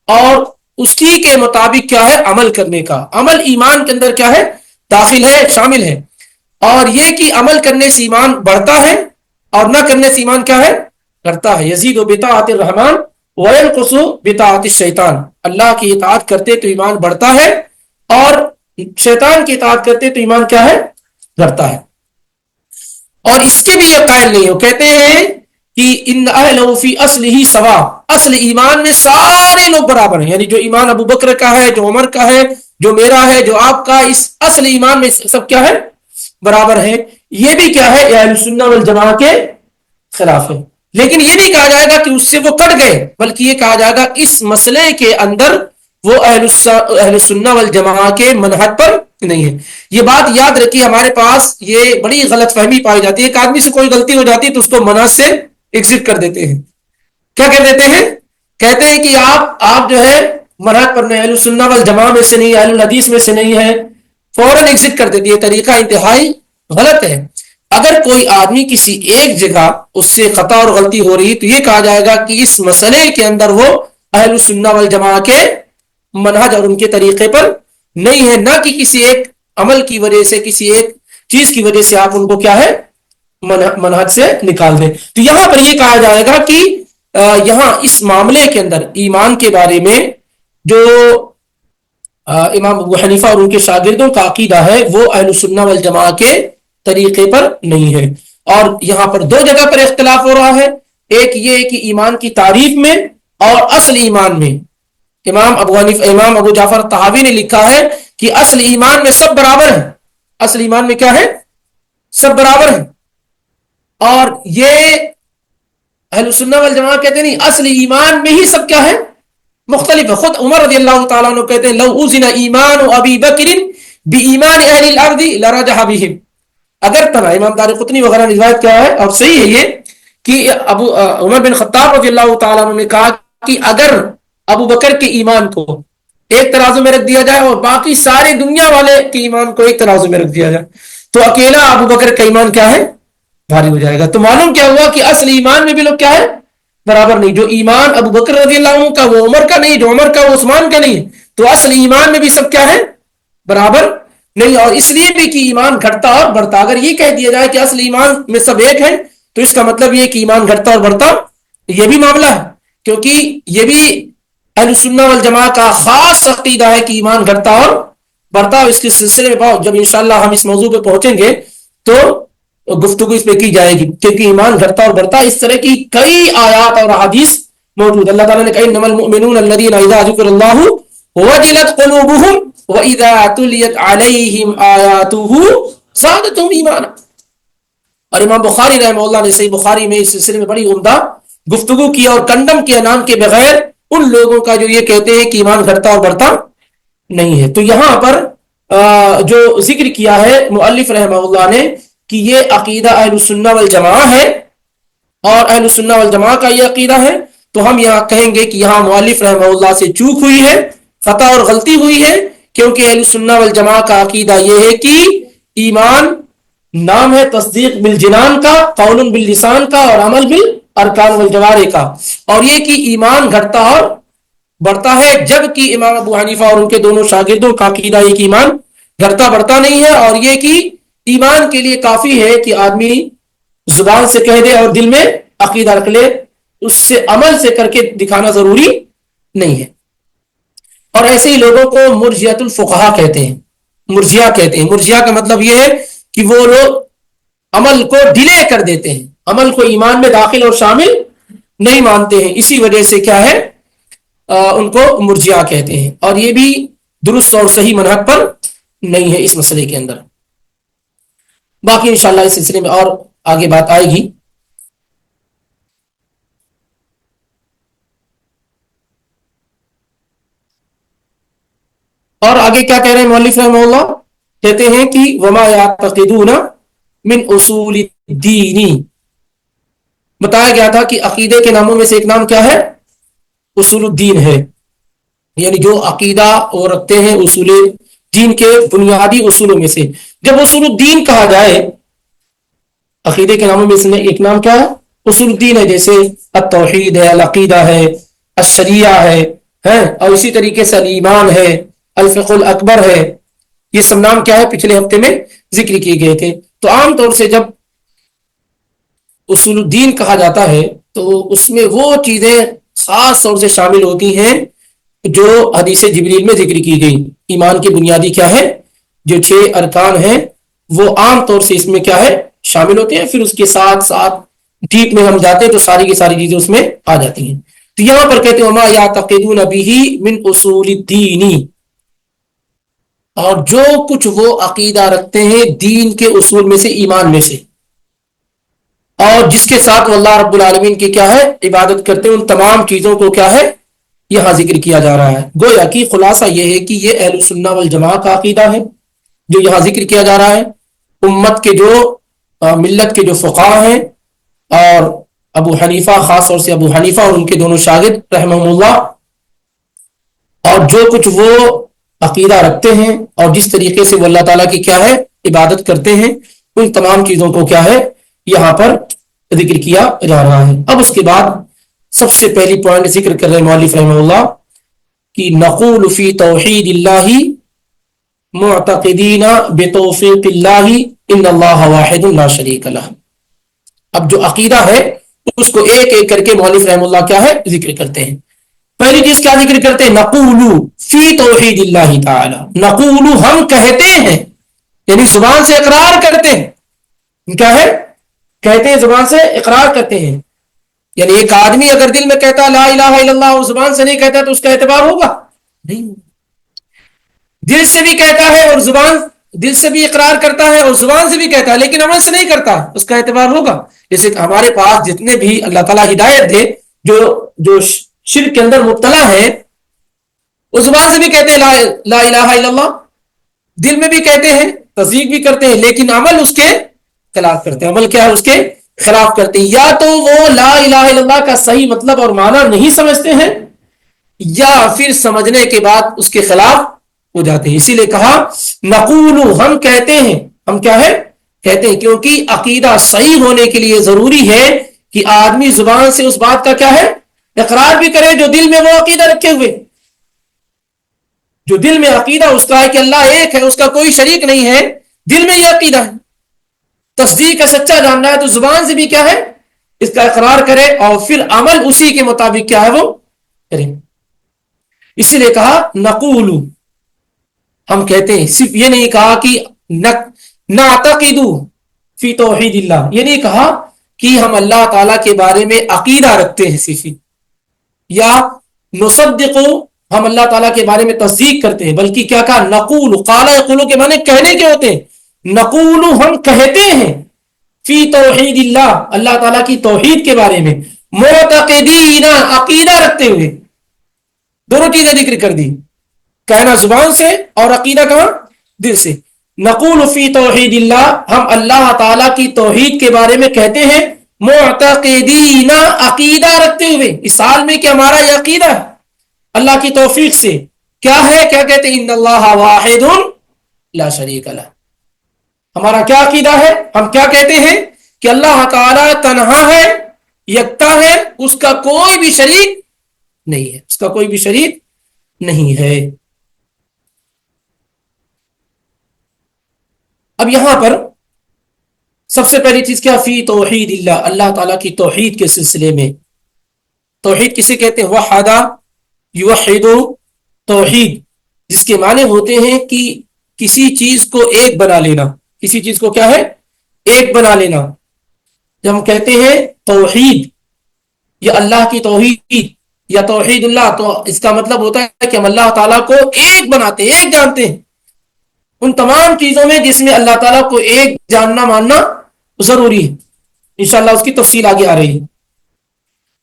اور اسی کے مطابق کیا ہے عمل کرنے کا. عمل ایمان کے اندر کیا ہے داخل ہے، شامل ہے. اور یہ کہ عمل کرنے سے ایمان بڑھتا ہے اور نہ کرنے سے ایمان کیا ہے کرتا ہے. یزید بطاعت الرحمن وینقص بطاعت الشیطان، اللہ کی اطاعت کرتے تو ایمان بڑھتا ہے اور شیطان کی اطاعت کرتے تو ایمان کیا ہے گھٹتا ہے. اور اس کے بھی یہ قائل نہیں ہو، کہتے ہیں کہ ان اہلہ فی اصلہ سوا، اصل ایمان میں سارے لوگ برابر ہیں. یعنی جو ایمان ابو بکر کا ہے، جو عمر کا ہے، جو میرا ہے، جو آپ کا، اس اصل ایمان میں سب کیا ہے برابر ہے. یہ بھی کیا ہے اہل سنہ والجماعہ کے خلاف ہے. لیکن یہ نہیں کہا جائے گا کہ اس سے وہ کٹ گئے، بلکہ یہ کہا جائے گا اس مسئلے کے اندر وہ اہل سنہ والجماعہ کے منہج پر نہیں ہے. یہ بات یاد رکھیے، ہمارے پاس یہ بڑی غلط فہمی پائی جاتی ہے. ایک آدمی سے کوئی غلطی ہو جاتی ہے تو اس کو منہج سے ایگزٹ کر دیتے ہیں. کیا کر دیتے ہیں؟ کہتے ہیں کہ آپ جو ہے منہج پر نہیں، اہل سنہ والجماعہ میں سے نہیں، اہل الحدیث میں سے نہیں ہے، فوراً ایگزٹ کر دیتی ہے. طریقہ انتہائی غلط ہے. اگر کوئی آدمی کسی ایک جگہ اس سے خطا اور غلطی ہو رہی تو یہ کہا جائے گا کہ اس مسئلے کے اندر وہ اہل السنہ والجماعہ کے منہج اور ان کے طریقے پر نہیں ہے، نہ کہ کسی ایک عمل کی وجہ سے، کسی ایک چیز کی وجہ سے آپ ان کو کیا ہے منہج سے نکال دیں. تو یہاں پر یہ کہا جائے گا کہ یہاں اس معاملے کے اندر ایمان کے بارے میں جو امام ابو حنیفہ اور ان کے شاگردوں کا عقیدہ ہے وہ اہل سنہ والجماع کے طریقے پر نہیں ہے. اور یہاں پر دو جگہ پر اختلاف ہو رہا ہے. ایک یہ کہ ایمان کی تعریف میں اور اصل ایمان میں. امام ابو جعفر طحاوی نے لکھا ہے کہ اصل ایمان میں سب برابر ہیں. اصل ایمان میں کیا ہے؟ سب برابر ہیں. اور یہ اہل سنہ والجماع کہتے ہیں نہیں، اصل ایمان میں ہی سب کیا ہے؟ مختلف ہے. خود عمر رضی اللہ تعالیٰ عنہ کہتے ہیں لو اوزن ایمان ابی بکر بایمان اہل الارض لرجح بہم. اگر تنا امام دارقطنی وغیرہ نے روایت کیا ہے اور صحیح ہے یہ کہ عمر بن خطاب رضی اللہ تعالیٰ عنہ نے کہا کہ اگر ابو بکر کے ایمان کو ایک ترازو میں رکھ دیا جائے اور باقی سارے دنیا والے کے ایمان کو ایک ترازو میں رکھ دیا جائے تو اکیلا ابو بکر کا ایمان کیا ہے؟ بھاری ہو جائے گا. تو معلوم کیا ہوا کہ اصل ایمان میں بھی لوگ کیا ہے؟ برابر نہیں. جو ایمان ابو بکر رضی اللہ عنہ کا وہ عمر کا نہیں، جو عمر کا وہ عثمان کا نہیں. تو اصل ایمان میں بھی سب کیا ہے؟ برابر نہیں. اور اس لیے بھی کہ ایمان گھٹتا اور بڑھتا. اگر یہ کہہ دیا جائے کہ اصل ایمان میں سب ایک ہے تو اس کا مطلب یہ کہ ایمان گھٹتا اور بڑھتا یہ بھی معاملہ ہے، کیونکہ یہ بھی اہل سنہ والجماع کا خاص عقیدہ ہے کہ ایمان گھٹتا اور بڑھتا. اس کے سلسلے میں جب انشاءاللہ ہم اس موضوع پہ پہنچیں گے تو گفتگو اس پہ کی جائے گی، کیونکہ ایمان گھٹتا اور بڑھتا. اس طرح کی کئی آیات اور احادیث موجود. اللہ تعالیٰ نے کہا انما المؤمنون الذین اذا ذکر اللہ وجلت قلوبهم واذا تلیت علیہم آیاتہ زادتہم ایمانا. اور امام بخاری رحمہ اللہ نے صحیح بخاری میں اس سلسلے میں بڑی عمدہ گفتگو کی اور کنڈم کیا نام کے بغیر ان لوگوں کا جو یہ کہتے ہیں کہ ایمان گھٹتا اور بڑھتا نہیں ہے. تو یہاں پر جو ذکر کیا ہے مؤلف رحمہ اللہ نے کہ یہ عقیدہ اہل السنہ والجماع ہے اور اہل السنہ والجماع کا یہ عقیدہ ہے، تو ہم یہاں کہیں گے کہ یہاں مؤلف رحمہ اللہ سے چوک ہوئی ہے، خطا اور غلطی ہوئی ہے. کیونکہ اہل السنہ والجماع کا عقیدہ یہ ہے کہ ایمان نام ہے تصدیق بالجنان کا، قول باللسان کا اور عمل بالارکان والجوارح کا. اور یہ کہ ایمان گھٹتا اور بڑھتا ہے، جبکہ امام ابو حنیفہ اور ان کے دونوں شاگردوں کا عقیدہ یہ کہ ایمان گھٹتا بڑھتا نہیں ہے. اور یہ کہ ایمان کے لیے کافی ہے کہ آدمی زبان سے کہہ دے اور دل میں عقیدہ رکھ لے، اس سے عمل سے کر کے دکھانا ضروری نہیں ہے. اور ایسے ہی لوگوں کو مرجیت الفقہا کہتے ہیں، مرجیہ کہتے ہیں. مرجیہ کا مطلب یہ ہے کہ وہ لوگ عمل کو ڈیلے کر دیتے ہیں، عمل کو ایمان میں داخل اور شامل نہیں مانتے ہیں. اسی وجہ سے کیا ہے ان کو مرجیہ کہتے ہیں. اور یہ بھی درست اور صحیح منہج پر نہیں ہے اس مسئلے کے اندر. باقی انشاءاللہ اس سلسلے میں اور آگے بات آئے گی. اور آگے کیا کہہ رہے ہیں مؤلف رحمہ اللہ؟ کہتے ہیں کہ وما یعتقدون من اصول الدین. بتایا گیا تھا کہ عقیدے کے ناموں میں سے ایک نام کیا ہے؟ اصول الدین ہے. یعنی جو عقیدہ وہ رکھتے ہیں اصول دین کے بنیادی اصولوں میں سے. جب اصول الدین کہا جائے عقیدے کے ناموں میں سے ایک نام کیا ہے؟ اصول الدین ہے. جیسے التوحید ہے، العقیدہ ہے، الشریعہ ہے اور اسی طریقے سے الایمان ہے، الفقہ الاکبر ہے. یہ سب نام کیا ہے پچھلے ہفتے میں ذکر کیے گئے تھے. تو عام طور سے جب اصول الدین کہا جاتا ہے تو اس میں وہ چیزیں خاص طور سے شامل ہوتی ہیں جو حدیث جبریل میں ذکر کی گئی. ایمان کی بنیادی کیا ہے؟ جو 6 ارکان ہیں وہ عام طور سے اس میں کیا ہے شامل ہوتے ہیں. پھر اس کے ساتھ ساتھ ڈیپ میں ہم جاتے ہیں تو ساری کی ساری چیزیں اس میں آ جاتی ہیں. تو یہاں پر کہتے ہیں وما یعتقدون بہ من اصول الدین. اور جو کچھ وہ عقیدہ رکھتے ہیں دین کے اصول میں سے، ایمان میں سے، اور جس کے ساتھ وہ اللہ رب العالمین کی کیا ہے عبادت کرتے ہیں، ان تمام چیزوں کو کیا ہے یہاں ذکر کیا جا رہا ہے. گویا کہ خلاصہ یہ ہے کہ یہ اہل سنہ والجماع کا عقیدہ ہے جو یہاں ذکر کیا جا رہا ہے. امت کے جو ملت کے جو فقہاء ہیں اور ابو حنیفہ، خاص طور سے ابو حنیفہ اور ان کے دونوں شاگرد رحمہ اللہ، اور جو کچھ وہ عقیدہ رکھتے ہیں اور جس طریقے سے وہ اللہ تعالیٰ کی کیا ہے عبادت کرتے ہیں، ان تمام چیزوں کو کیا ہے یہاں پر ذکر کیا جا رہا ہے. اب اس کے بعد سب سے پہلی پوائنٹ ذکر کر رہے مؤلف رحمہ اللہ کہ نقول فی توحید اللہ معتقدین بتوفیق اللہ ان اللہ واحد لا شریک لہ. اب جو عقیدہ ہے اس کو ایک ایک کر کے مؤلف رحمہ اللہ کیا ہے ذکر کرتے ہیں. پہلی چیز کیا ذکر کرتے ہیں؟ نقولو فی توحید اللہ تعالی، نقولو ہم کہتے ہیں، یعنی زبان سے اقرار کرتے ہیں. کیا ہے؟ کہتے ہیں، زبان سے اقرار کرتے ہیں. یعنی ایک آدمی اگر دل میں کہتا لا الہ الا اللہ اور زبان سے نہیں کہتا تو اس کا اعتبار ہوگا نہیں. دل سے بھی کہتا ہے اور زبان، دل سے بھی اقرار کرتا ہے اور زبان سے بھی کہتا ہے لیکن عمل سے نہیں کرتا، اس کا اعتبار ہوگا. جیسے کہ ہمارے پاس جتنے بھی اللہ تعالیٰ ہدایت دے، جو شرک کے اندر مبتلا ہے، وہ زبان سے بھی کہتے ہیں لا الہ الا اللہ، دل میں بھی کہتے ہیں، تصدیق بھی کرتے ہیں، لیکن عمل اس کے خلاف کرتے ہیں. عمل کیا ہے؟ اس کے خلاف کرتے ہیں. یا تو وہ لا الہ الا اللہ کا صحیح مطلب اور معنی نہیں سمجھتے ہیں، یا پھر سمجھنے کے بعد اس کے خلاف ہو جاتے ہیں. اسی لیے کہا نقول، ہم کہتے ہیں. ہم کیا ہے؟ کہتے ہیں. کیونکہ عقیدہ صحیح ہونے کے لیے ضروری ہے کہ آدمی زبان سے اس بات کا کیا ہے؟ اقرار بھی کرے جو دل میں وہ عقیدہ رکھے ہوئے. جو دل میں عقیدہ اس کا ہے کہ اللہ ایک ہے، اس کا کوئی شریک نہیں ہے، دل میں یہ عقیدہ ہے، تصدیق کا سچا جاننا ہے، تو زبان سے بھی کیا ہے؟ اس کا اقرار کرے اور پھر عمل اسی کے مطابق کیا ہے؟ وہ کرے. اسی لیے کہا نقول، ہم کہتے ہیں. صرف یہ نہیں کہا کہ نعتقد فی توحید اللہ، یہ نہیں کہا کہ ہم اللہ تعالیٰ کے بارے میں عقیدہ رکھتے ہیں صرف، یا نصدق، ہم اللہ تعالیٰ کے بارے میں تصدیق کرتے ہیں، بلکہ کیا کہا؟ نقول. قال یقول کے معنی کہنے کے ہوتے ہیں. نقول ہم کہتے ہیں فی توحید اللہ، اللہ تعالیٰ کی توحید کے بارے میں، معتقدین عقیدہ رکھتے ہوئے. دونوں چیزیں ذکر کر دی، کہنا زبان سے اور عقیدہ کہاں؟ دل سے. نقول فی توحید اللہ، ہم اللہ تعالیٰ کی توحید کے بارے میں کہتے ہیں، معتقدین عقیدہ رکھتے ہوئے، اس حال میں کہ ہمارا یہ عقیدہ ہے اللہ کی توفیق سے. کیا ہے؟ کیا کہتے ہیں؟ ان اللہ واحد لا شریک لہ. ہمارا کیا عقیدہ ہے؟ ہم کیا کہتے ہیں؟ کہ اللہ تعالیٰ تنہا ہے، یکتا ہے، اس کا کوئی بھی شریک نہیں ہے، اس کا کوئی بھی شریک نہیں ہے. اب یہاں پر سب سے پہلی چیز کیا؟ فی توحید اللہ، اللہ تعالیٰ کی توحید کے سلسلے میں. توحید کسے کہتے ہیں؟ وحدہ یوحد، توحید جس کے معنی ہوتے ہیں کہ کسی چیز کو ایک بنا لینا. کسی چیز کو کیا ہے؟ ایک بنا لینا. جب ہم کہتے ہیں توحید یا اللہ کی توحید یا توحید اللہ، تو اس کا مطلب ہوتا ہے کہ ہم اللہ تعالیٰ کو ایک بناتے ہیں، ایک جانتے ہیں ان تمام چیزوں میں جس میں اللہ تعالیٰ کو ایک جاننا ماننا ضروری ہے. انشاءاللہ اس کی تفصیل آگے آ رہی ہے.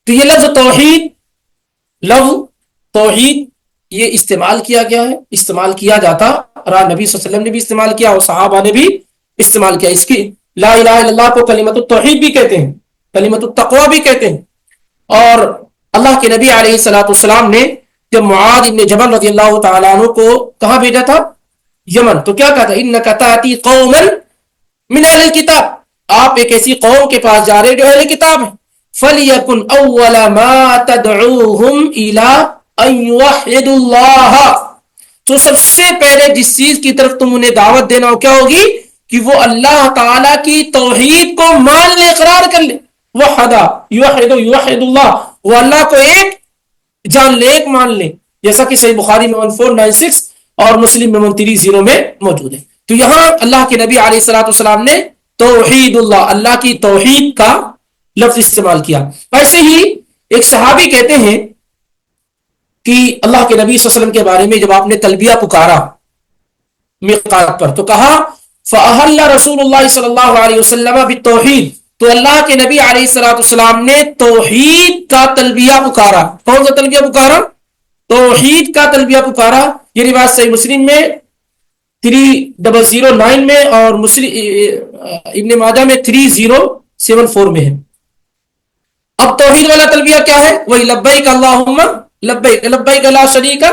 تو یہ لفظ توحید، لفظ توحید یہ استعمال کیا گیا ہے، استعمال کیا جاتا رہا. نبی صلی اللہ علیہ وسلم نے بھی استعمال کیا اور صحابہ نے بھی استعمال کیا. اس کی لا الہ الا اللہ کو کلمۃ التوحید بھی کہتے ہیں، کلمۃ التقوی بھی کہتے ہیں. اور اللہ کے نبی علیہ الصلوۃ والسلام نے جب معاذ بن جبل رضی اللہ تعالیٰ عنہ کو کہاں بھیجا تھا؟ یمن. تو کیا کہا تھا؟ انک تاتی قوما من اہل الکتاب، آپ ایک ایسی قوم کے پاس جا رہے جو اہل کتاب ہے. فلیکن اول ما تدعوہم الی ان یوحدوا اللہ، تو سب سے پہلے جس چیز کی طرف تم انہیں دعوت دینا ہو کیا ہوگی؟ کہ وہ اللہ تعالیٰ کی توحید کو مان لے، اقرار کر لے. وحدہ یوحد یوحد اللہ، وہ اللہ کو ایک جان لے، ایک مان لے، جیسا کہ صحیح بخاری میں 1496 اور مسلم میں 130 میں موجود ہے. تو یہاں اللہ کے نبی علیہ الصلوۃ والسلام نے توحید اللہ، اللہ کی توحید کا لفظ استعمال کیا. ایسے ہی ایک صحابی کہتے ہیں کہ اللہ کے نبی صلی اللہ علیہ وسلم کے بارے میں جب آپ نے تلبیہ پکارا میقات پر، تو کہا فأحل رسول اللہ صلی اللہ علیہ وسلم بالتوحید، تو اللہ کے نبی علیہ الصلوۃ والسلام نے توحید کا تلبیہ پکارا. کون سا تلبیہ پکارا؟ توحید کا تلبیہ پکارا. یہ روایت صحیح مسلم میں 3009 میں اور ابن ماجہ میں 3074 میں ہے. اب توحید والا تلبیہ کیا ہے؟ وہی لبیک اللہم لبیک، لبیک لا شریک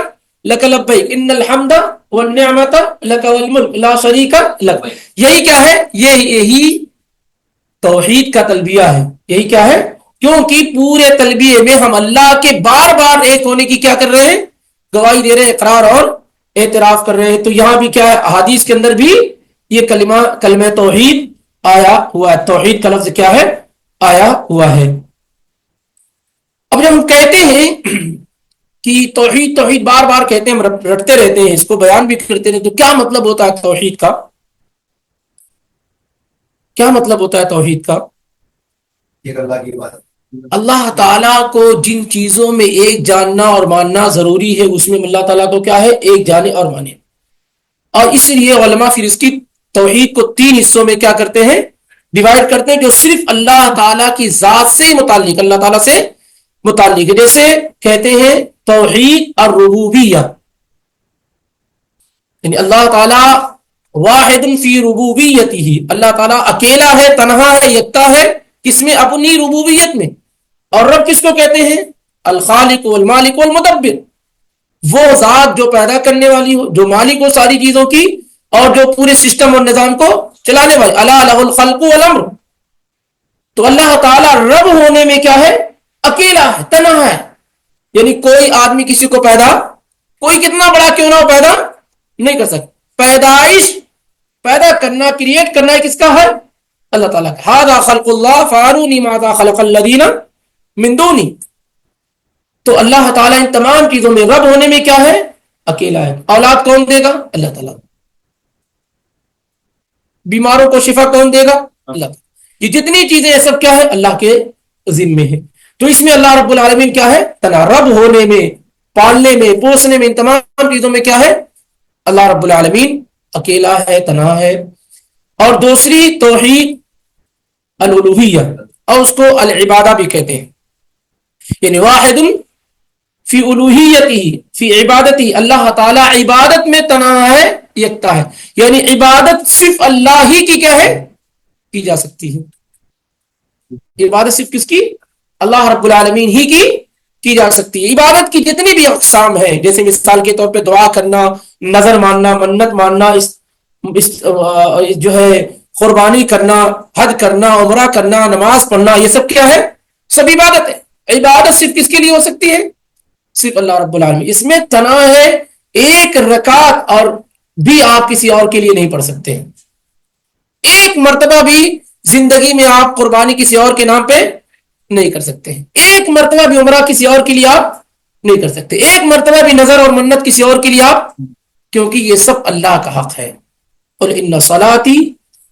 لک لبیک، ان الحمد والنعمت لک والملک لا شریک لک. یہی کیا ہے؟ یہی توحید کا تلبیہ ہے. یہی کیا ہے؟ کیونکہ پورے تلبیے میں ہم اللہ کے بار بار ایک ہونے کی کیا کر رہے ہیں؟ گواہی دے رہے ہیں، اقرار اور اعتراف کر رہے ہیں. تو یہاں بھی کیا ہے؟ احادیث کے اندر بھی یہ کلمہ توحید آیا ہوا ہے. توحید کا لفظ کیا ہے؟ آیا ہوا ہے. اب جب ہم کہتے ہیں کہ توحید توحید بار بار کہتے ہیں، ہم رٹتے رہتے ہیں، اس کو بیان بھی کرتے ہیں، تو کیا مطلب ہوتا ہے توحید کا؟ کیا مطلب ہوتا ہے توحید کا؟ اللہ کی بات، اللہ تعالیٰ کو جن چیزوں میں ایک جاننا اور ماننا ضروری ہے، اس میں اللہ تعالیٰ کو کیا ہے؟ ایک جانے اور مانے. اور اس لیے علماء پھر اس کی توحید کو 3 حصوں میں کیا کرتے ہیں؟ ڈیوائڈ کرتے ہیں، جو صرف اللہ تعالیٰ کی ذات سے متعلق، اللہ تعالیٰ سے متعلق ہے. جیسے کہتے ہیں توحید الربوبیہ، یعنی اللہ تعالیٰ واحد فی ربوبیتہ، اللہ تعالیٰ اکیلا ہے، تنہا ہے، یکتا ہے، کس میں؟ اپنی ربوبیت میں. اور رب کس کو کہتے ہیں؟ الخالق والمالک والمدبر، وہ ذات جو پیدا کرنے والی ہو، جو مالک ہو ساری چیزوں کی، اور جو پورے سسٹم اور نظام کو چلانے والی. الا لہ الخلق والامر. تو اللہ تعالیٰ رب ہونے میں کیا ہے؟ اکیلا ہے، تنہا ہے، یعنی کوئی آدمی کسی کو پیدا، کوئی کتنا بڑا کیوں نہ ہو، پیدا نہیں کر سکتا. پیدائش، پیدا کرنا، کریٹ کرنا کس کا ہے؟ اللہ تعالیٰ کا. ھذا خلق اللہ فارونی ماذا خلق الذین من دونی. تو اللہ تعالیٰ ان تمام چیزوں میں رب ہونے میں کیا ہے؟ اکیلا ہے. اولاد کون دے گا؟ اللہ تعالیٰ. بیماروں کو شفا کون دے گا؟ اللہ تعالیٰ. یہ جتنی چیزیں یہ سب کیا ہے؟ اللہ کے ذمے ہے. تو اس میں اللہ رب العالمین کیا ہے؟ تنہا. رب ہونے میں، پالنے میں، پوسنے میں، ان تمام چیزوں میں کیا ہے؟ اللہ رب العالمین اکیلا ہے، تنہا ہے. اور دوسری توحید الالوہیہ، اور اس کو العبادہ بھی کہتے ہیں، یعنی واحد فی الوہیتہ فی عبادتہ، اللہ تعالیٰ عبادت میں تنہا ہے، یکتا ہے، یعنی عبادت صرف اللہ ہی کی کیا ہے؟ کی جا سکتی ہے. عبادت صرف کس کی؟ اللہ رب العالمین ہی کی جا سکتی ہے. عبادت کی جتنی بھی اقسام ہیں، جیسے مثال کے طور پہ دعا کرنا، نظر ماننا، منت ماننا، جو ہے قربانی کرنا، حج کرنا، عمرہ کرنا، نماز پڑھنا، یہ سب کیا ہے؟ سب عبادت ہے. عبادت صرف کس کے لیے ہو سکتی ہے؟ صرف اللہ رب العالمین. اس میں تنہا ہے. ایک رکعت اور بھی آپ کسی اور کے لیے نہیں پڑھ سکتے. ایک مرتبہ بھی زندگی میں آپ قربانی کسی اور کے نام پہ نہیں کر سکتے. ایک مرتبہ بھی عمرہ کسی اور کے لیے آپ نہیں کر سکتے. ایک مرتبہ بھی نظر اور منت کسی اور کے لیے آپ، کیونکہ یہ سب اللہ کا حق ہے. قل ان صلاتی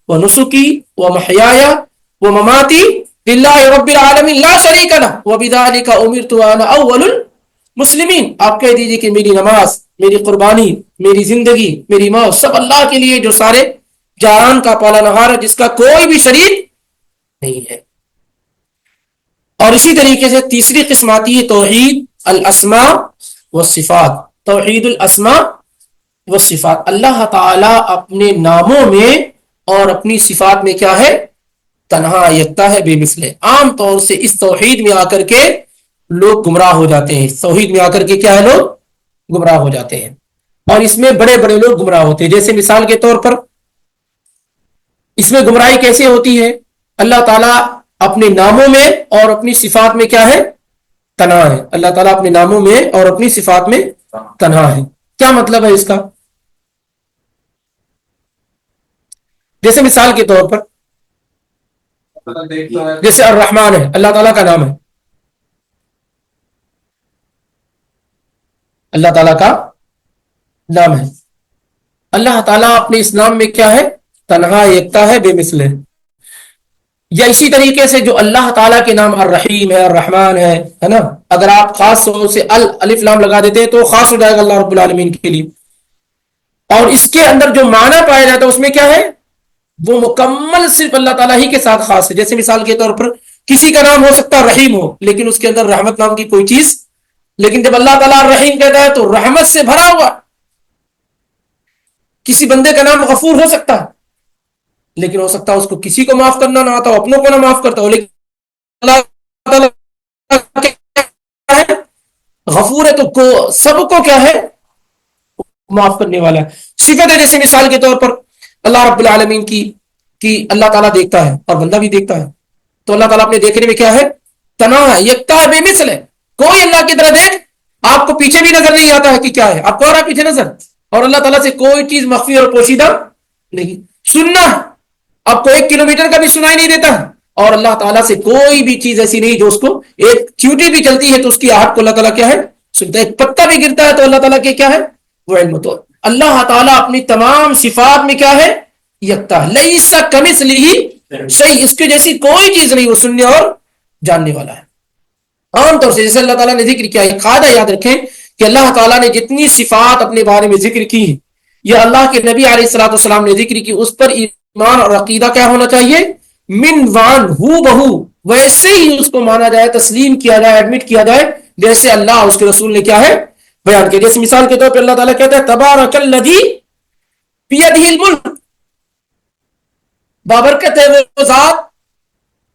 ونسکی ومحیایا ومماتی للہ رب العالمین لا شریک لہ وبذلک امرت وانا اول المسلمین. آپ کہہ دیجئے کہ میری نماز، میری قربانی، میری زندگی، میری موت سب اللہ کے لیے، جو سارے جہان کا پالا نہار ہے، جس کا کوئی بھی شریک نہیں ہے. اور اسی طریقے سے تیسری قسم آتی ہے توحید الاسماء والصفات. توحید الاسماء والصفات، اللہ تعالیٰ اپنے ناموں میں اور اپنی صفات میں کیا ہے؟ تنہا، یکتا ہے، بے مثل ہے. عام طور سے اس توحید میں آ کر کے لوگ گمراہ ہو جاتے ہیں. اس توحید میں آ کر کے کیا ہے؟ لوگ گمراہ ہو جاتے ہیں، اور اس میں بڑے بڑے لوگ گمراہ ہوتے ہیں. جیسے مثال کے طور پر اس میں گمراہی کیسے ہوتی ہے؟ اللہ تعالیٰ اپنے ناموں میں اور اپنی صفات میں کیا ہے؟ تنہا ہے. اللہ تعالیٰ اپنے ناموں میں اور اپنی صفات میں تنہا ہے. کیا مطلب ہے اس کا؟ جیسے مثال کے طور پر جیسے الرحمن ہے، اللہ تعالیٰ کا نام ہے، اللہ تعالیٰ کا نام ہے. اللہ تعالیٰ اپنے اس نام میں کیا ہے؟ تنہا، یکتا ہے، بے مثل ہے. یا اسی طریقے سے جو اللہ تعالیٰ کے نام الرحیم ہے، الرحمن ہے نا، اگر آپ خاص طور سے الف لام لگا دیتے ہیں تو خاص ہو جائے گا اللہ رب العالمین کے لیے. اور اس کے اندر جو معنی پایا جاتا ہے اس میں کیا ہے؟ وہ مکمل صرف اللہ تعالیٰ ہی کے ساتھ خاص ہے. جیسے مثال کے طور پر کسی کا نام ہو سکتا ہے رحیم ہو، لیکن اس کے اندر رحمت نام کی کوئی چیز، لیکن جب اللہ تعالیٰ رحیم کہتا ہے تو رحمت سے بھرا ہوا. کسی بندے کا نام غفور ہو سکتا ہے، لیکن ہو سکتا ہے اس کو کسی کو معاف کرنا نہ آتا ہو، اپنوں کو نہ معاف کرتا ہو، لیکن اللہ تعالیٰ کیا ہے؟ غفور ہے، تو سب کو کیا ہے؟ معاف کرنے والا ہے. صفت ہے جیسے مثال کے طور پر اللہ رب العالمین کی اللہ تعالیٰ دیکھتا ہے اور بندہ بھی دیکھتا ہے. تو اللہ تعالیٰ اپنے دیکھنے میں کیا ہے؟ تنہا ہے، یکتا ہے، بے مثل ہے. کوئی اللہ کی طرح دیکھ، آپ کو پیچھے بھی نظر نہیں آتا ہے کہ کیا ہے، آپ کو آ رہا پیچھے نظر، اور اللہ تعالیٰ سے کوئی چیز مخفی اور پوشیدہ نہیں. سننا آپ کو 1 کلومیٹر کا بھی سنائی نہیں دیتا، اور اللہ تعالیٰ سے کوئی بھی چیز ایسی نہیں جو اس کو ایک چیونٹی بھی چلتی ہے تو اس کی آہٹ کو اللہ تعالیٰ کیا ہے؟ سنتا ہے. ایک پتا بھی گرتا ہے تو اللہ تعالیٰ کے کیا ہے وہ علم. تو اللہ تعالیٰ اپنی تمام صفات میں کیا ہے یکتا ہے. لیس کمثلہ شیء، اس کے جیسی کوئی چیز نہیں، وہ سننے اور جاننے والا ہے. عام طور سے جیسے اللہ تعالیٰ نے ذکر کیا ہے، قاعدہ یاد رکھیں کہ اللہ تعالیٰ نے جتنی صفات اپنے بارے میں ذکر کی ہیں یا اللہ کے نبی علیہ الصلوۃ والسلام نے ذکر کی، اس پر ایمان اور عقیدہ کیا ہونا چاہیے من وان ہو بہو، ویسے ہی اس کو مانا جائے، تسلیم کیا جائے، ایڈمٹ کیا جائے جیسے اللہ اس کے رسول نے کیا ہے بیان کیا. جیسے مثال کے طور پہ اللہ تعالیٰ کہتا ہے تبارک الذی بیدہ الملک، بابرکت ہے وہ ذات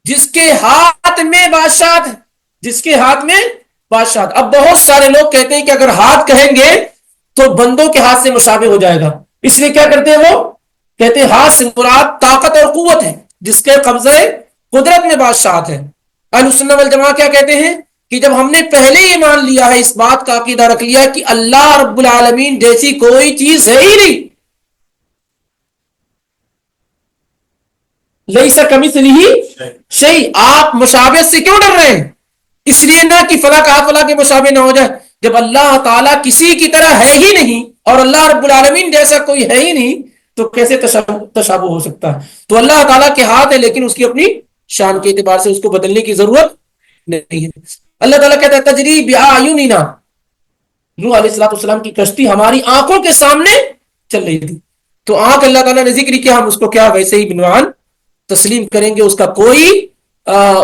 جس کے ہاتھ میں بادشاہت ہے، جس کے ہاتھ میں بادشاہت. اب بہت سارے لوگ کہتے ہیں کہ اگر ہاتھ کہیں گے تو بندوں کے ہاتھ سے مشابہ ہو جائے گا، اس لیے کیا کرتے ہیں وہ کہتے ہیں ہاتھ سے مراد طاقت اور قوت ہے جس کے قبضے قدرت میں بادشاہت ہے. اہل سنت والجماعہ کیا کہتے ہیں کہ جب ہم نے پہلے یہ مان لیا ہے، اس بات کا عقیدہ رکھ لیا کہ اللہ رب العالمین جیسی کوئی چیز ہے ہی نہیں، لیس کمثلہ شیء، آپ مشابہت سے کیوں ڈر رہے ہیں؟ اس لیے نہ کہ فلاں کا ہاتھ فلاں کے مشابہ نہ ہو جائے. جب اللہ تعالیٰ کسی کی طرح ہے ہی نہیں اور اللہ رب العالمین جیسا کوئی ہے ہی نہیں تو کیسے تشابہ ہو سکتا ہے؟ تو اللہ تعالیٰ کے ہاتھ ہے لیکن اس کی اپنی شان کے اعتبار سے اس کو بدلنے کی ضرورت نہیں ہے. اللہ تعالیٰ کہتا ہے تجری بأعیننا، نوح علیہ السلام کی کشتی ہماری آنکھوں کے سامنے چل رہی تھی. تو آنکھ اللہ تعالیٰ نے ذکر کیا، ہم اس کو کیا ویسے ہی بنوان تسلیم کریں گے، اس کا کوئی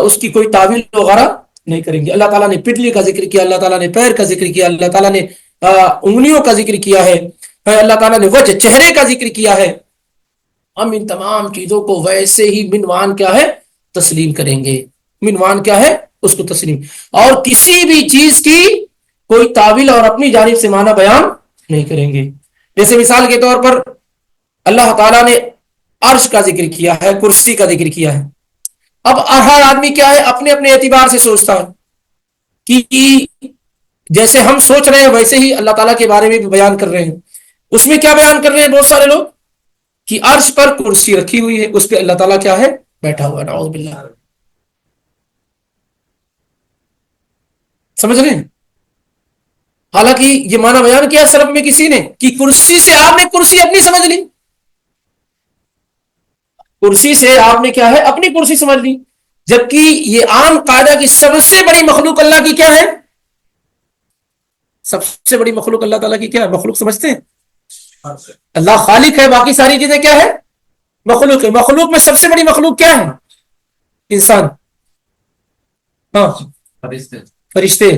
اس کی کوئی تعویل وغیرہ نہیں کریں گے. اللہ تعالیٰ نے پٹلی کا ذکر کیا، اللہ تعالیٰ نے پیر کا ذکر کیا، اللہ تعالیٰ نے انگلیوں کا ذکر کیا ہے، اللہ تعالیٰ نے وجہ چہرے کا ذکر کیا ہے. ہم ان تمام چیزوں کو ویسے ہی منوان کیا ہے تسلیم کریں گے. منوان کیا ہے اس کو تسلیم، اور کسی بھی چیز کی کوئی تعویل اور اپنی جانب سے معنی بیان نہیں کریں گے. جیسے مثال کے طور پر اللہ تعالیٰ نے عرش کا ذکر کیا ہے، کرسی کا ذکر کیا ہے. اب ہر آدمی کیا ہے اپنے اپنے اعتبار سے سوچتا ہے کہ جیسے ہم سوچ رہے ہیں ویسے ہی اللہ تعالیٰ کے بارے میں بھی بیان کر رہے ہیں. اس میں کیا بیان کر رہے ہیں بہت سارے لوگ کہ عرش پر کرسی رکھی ہوئی ہے، اس پہ اللہ تعالیٰ کیا ہے بیٹھا ہوا ہے. نعوذ باللہ. سمجھ رہے ہیں؟ حالانکہ یہ معنی بیان کیا سلف میں کسی نے کہ کرسی سے آپ نے کرسی اپنی سمجھ لی، کرسی سے آپ نے کیا ہے اپنی کرسی سمجھ لی، جبکہ یہ عام قاعدہ کی سب سے بڑی مخلوق اللہ کی کیا ہے، سب سے بڑی مخلوق اللہ تعالیٰ کی کیا ہے مخلوق سمجھتے ہیں؟ اللہ خالق ہے، باقی ساری چیزیں کیا ہے مخلوق ہے. مخلوق میں سب سے بڑی مخلوق کیا ہے؟ انسان، ہاں فرشتے.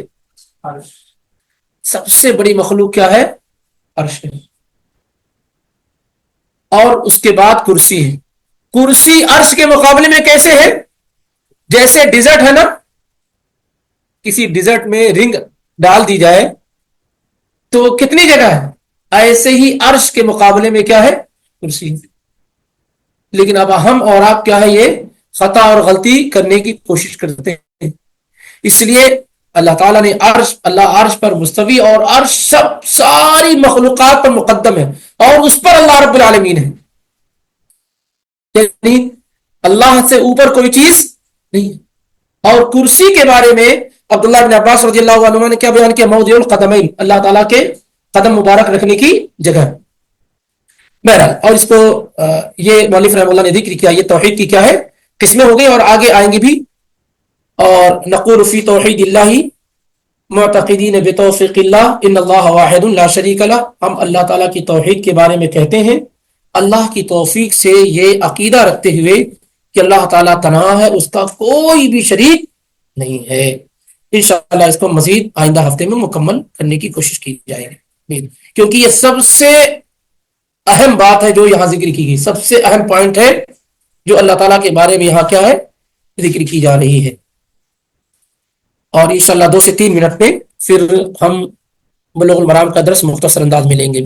سب سے بڑی مخلوق کیا ہے عرش ہے، اور اس کے بعد کرسی ہے. کرسی عرش کے مقابلے میں کیسے ہے؟ جیسے ڈیزرٹ ہے نا، کسی ڈیزرٹ میں رنگ ڈال دی جائے تو کتنی جگہ ہے، ایسے ہی عرش کے مقابلے میں کیا ہے کرسی. لیکن اب ہم اور آپ کیا ہے یہ خطا اور غلطی کرنے کی کوشش کرتے ہیں. اس لیے اللہ تعالیٰ نے اللہ عرش پر مستوی، اور عرش ساری مخلوقات پر مقدم ہے اور اس پر اللہ رب العالمین ہے، یعنی اللہ سے اوپر کوئی چیز نہیں ہے. اور کرسی کے بارے میں عبداللہ بن عباس رضی اللہ عنہ نے کیا بیان کیا؟ موضع القدمین، اللہ تعالیٰ کے قدم مبارک رکھنے کی جگہ. بہرحال، اور اس کو یہ مؤلف رحمہ اللہ نے ذکر کیا، یہ توحید کی کیا ہے قسمیں ہو گئی اور آگے آئیں گی بھی. اور نقول فی توحید اللہ معتقدین بتوفیق اللہ ان اللہ واحد لا شریک لہ، ہم اللہ تعالیٰ کی توحید کے بارے میں کہتے ہیں اللہ کی توفیق سے یہ عقیدہ رکھتے ہوئے کہ اللہ تعالیٰ تنہا ہے، اس کا کوئی بھی شریک نہیں ہے. انشاءاللہ اس کو مزید آئندہ ہفتے میں مکمل کرنے کی کوشش کی جائے گی، کیونکہ یہ سب سے اہم بات ہے جو یہاں ذکر کی گئی، سب سے اہم پوائنٹ ہے جو اللہ تعالیٰ کے بارے میں یہاں کیا ہے ذکر کی جا رہی ہے. اور انشاءاللہ 2 سے 3 منٹ میں پھر ہم بلوغ المرام کا درس مختصر انداز میں لیں گے بھی.